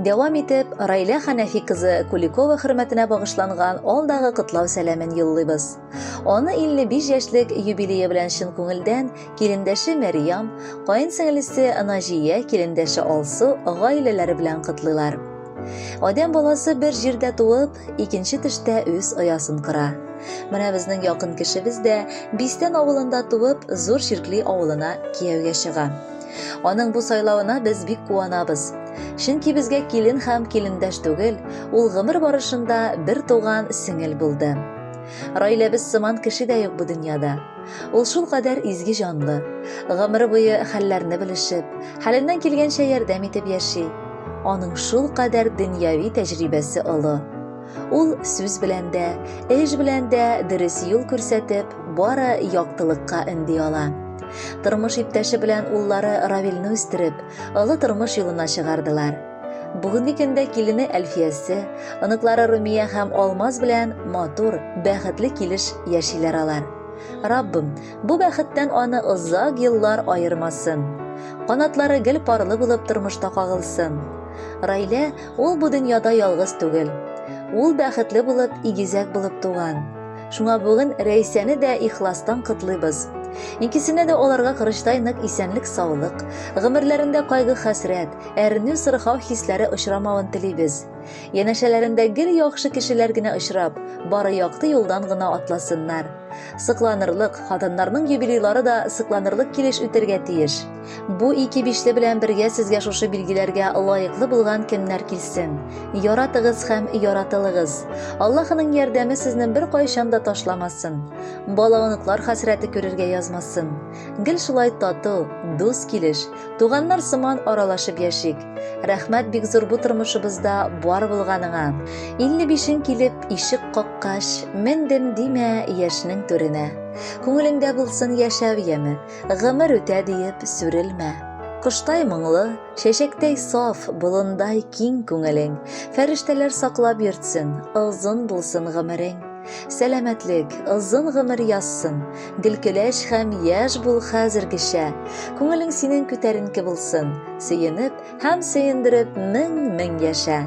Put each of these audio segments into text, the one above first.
Дәвам итеп, Райля Хәнәфи кызы Куликова хөрмәтенә багышланган алдагы котлау сәламен юллыйбыз. Аны 55 яшьлек юбилее белән чын күңелдән килендәше Мәрьям, каенсеңлесе Наҗия, килендәше Алсу гаиләләре белән котлыйлар. Адәм баласы бер җирдә туып, икенче төштә үз оясын кыра. Менә безнең якын кешебез дә Бистән авылында туып, Зур Ширкли авылына кияүгә чыга. Аның бу сайлавына без бик куанабыз. Чөнки безгә килен һәм килендәш түгел, ул гомер барышында бер туган сеңел булды. Раиләбез сыман кеше дә юк бу дөньяда. Ул шул кадәр изге җанлы, гомер буе хәлләрне белешеп, хәленнән килгәнчә ярдәм итеп яши. Аның шул кадәр дөньяви тәҗрибәсе олы. Ул сүз белән дә, эш белән дә дөрес юл күрсәтеп, бары яктылыкка өнди ала. Тормыш иптәше белән уллары Равилне үстереп, олы тормыш юлына чыгардылар. Бүгенге көндә килене Әлфиясе, оныклары Румия һәм Алмаз белән матур, бәхетле килеш яшиләр алар. Раббым, бу бәхеттән аны озак еллар аермасын. Канатлары гел парлы булып тормышта кагылсын. Раилә, ул бу дөньяда ялгыз түгел. Ул бәхетле булып, игезәк булып туган. Шуңа бүген Рәйсәне дә ихластан котлыйбыз. Икесенә дә аларга кырыштай нык исәнлек, саулык, гомерләрендә кайгы-хәсрәт, әрнү, сырхау хисләре очрамавын телибез. Янәшәләрендә гел яхшы кешеләр генә очрап, бары якты юлдан гына атласыннар. Сыкланырлык, хатыннарның юбилейлары да сыкланырлык килеш үтәргә тиеш. Бу 2-5 белән бергә сезгә шушы билгеләргә лаеклы булган көннәр килсен. Яратыгыз һәм яратылыгыз. Аллаһның ярдәме сезне бер кайчан да ташламасын. Баланыклар хәсрәте күрергә язмасын. Гел шулай тату, дус килеш, туганнар сыман аралашып яшик. Рәхмәт бик зур бу тормышыбызда бар булганыңа. 55-ң килеп ишек каккач, мендем димә яшьнең түренә. Күңелеңдә булсын яшәү яме, гомер үтә диеп сүрелмә. Коштай моңлы, чәчәктәй саф, болындай киң күңелең. Фәрештәләр саклап йөртсен, озын булсын гомерең. Сәламәтлек, озын гомер язсын. Гөлкеләш һәм яшь бул хәзергечә. Күңелең синең күтәренке булсын. Сөенеп һәм сөендереп мең яшә.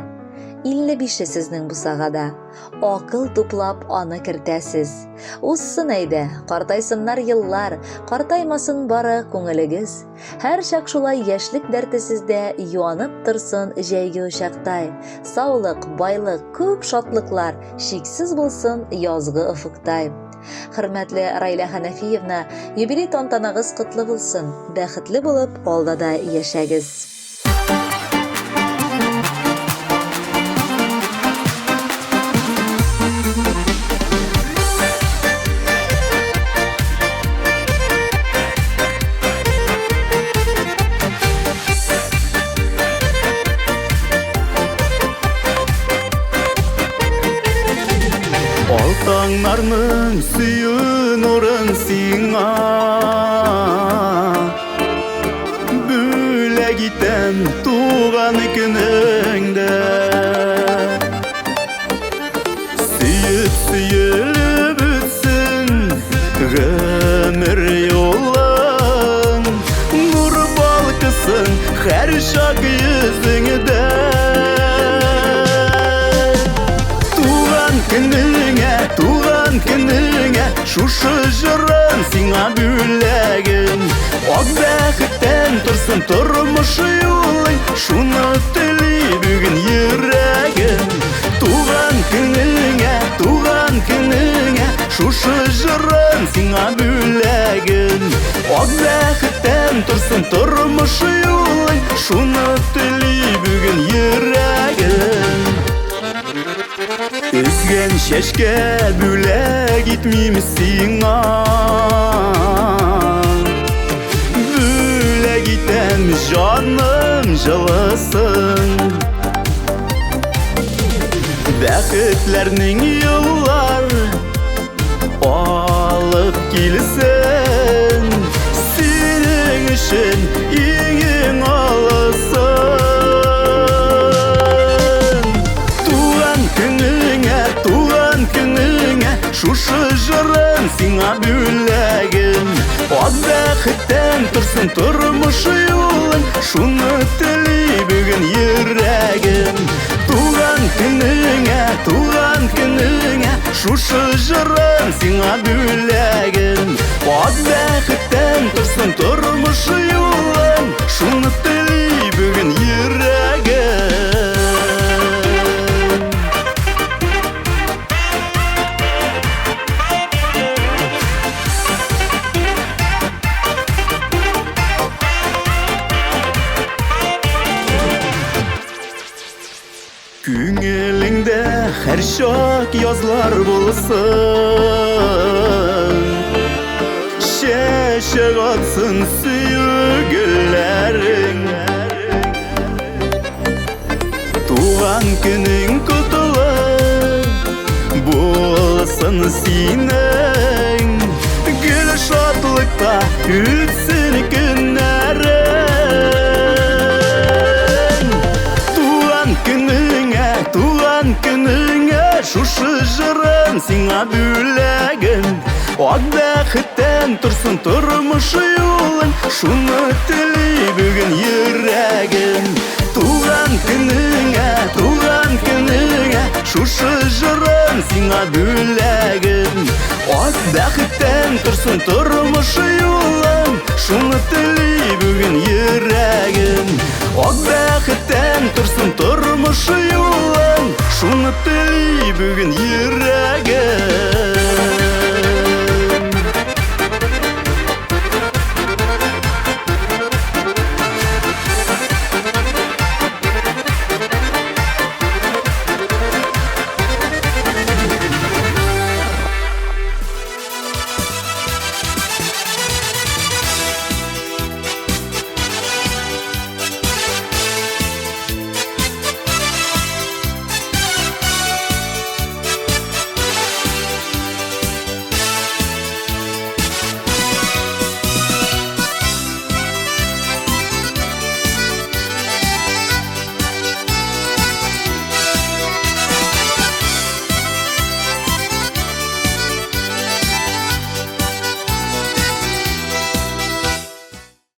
55 сезнең бу сагада. Акыл туплап аны кертәсез. Уссын әйдә, картайсыннар еллар, картаймасын бары күңелегез. Һәр чак шулай яшьлек дәрте сездә юанып торсын җәйге учактай. Саулык, байлык, күп шатлыклар шиксез булсын язгы офыктай. Хөрмәтле Раилә Хәнәфиевна, юбилей тантанагыз котлы булсын. Бәхетле булып алдада яшәгез. Алтаңнарның сүйі нұрын сиңа, бүлеге итәм туған күніңдә. Сөйіп үтсін гомер жолың, нұр балқысын һәр шақ yüzіңдә. Туған күніңә, шушы жырын сиңа бүлегім. Ак бәхеттән тұрсын тормыш юлың, шуны тели бүген йөрәгем. Туған күніңә, шушы жырын сиңа бүлегім. Ак бәхеттән тұрсын тормыш юлың, шуны тели бүген йөрәгем. Үзген шәшкә бүләк итмим сиңа, бүләк итәм җаным җылысын. Бәхетләрнең юллар алып килсен, синең өчен иң алысын. Туған күніңә, шушы жырын сиңа бүләгім. ак бәхеттән торсын тормыш юлың, шуны тели бүген йөрәгем. Туган көнеңә, шушы җырым сиңа бүләгем. Ак бәхеттән торсын тормыш юлың, шуны тели бүген йөрәгем. Күңелеңдә һәр чак язлар булсын, чәчәк атсын сөю гөлләрең. Туган көнең котлы булсын синең, гөл шатлыкта үтсен көннәрең. Туган көнеңә, шушы җырым сиңа бүләгем. Ак бәхеттән торсын тормыш юлың, шуны тели бүген йөрәгем. Туган көнеңә, шушы җырым сиңа бүләгем. Ак бәхеттән торсын тормыш юлың, шуны тели бүген йөрәгем. Ак бәхеттән торсын тормыш юлың, шуны тели бүген йөрәгем.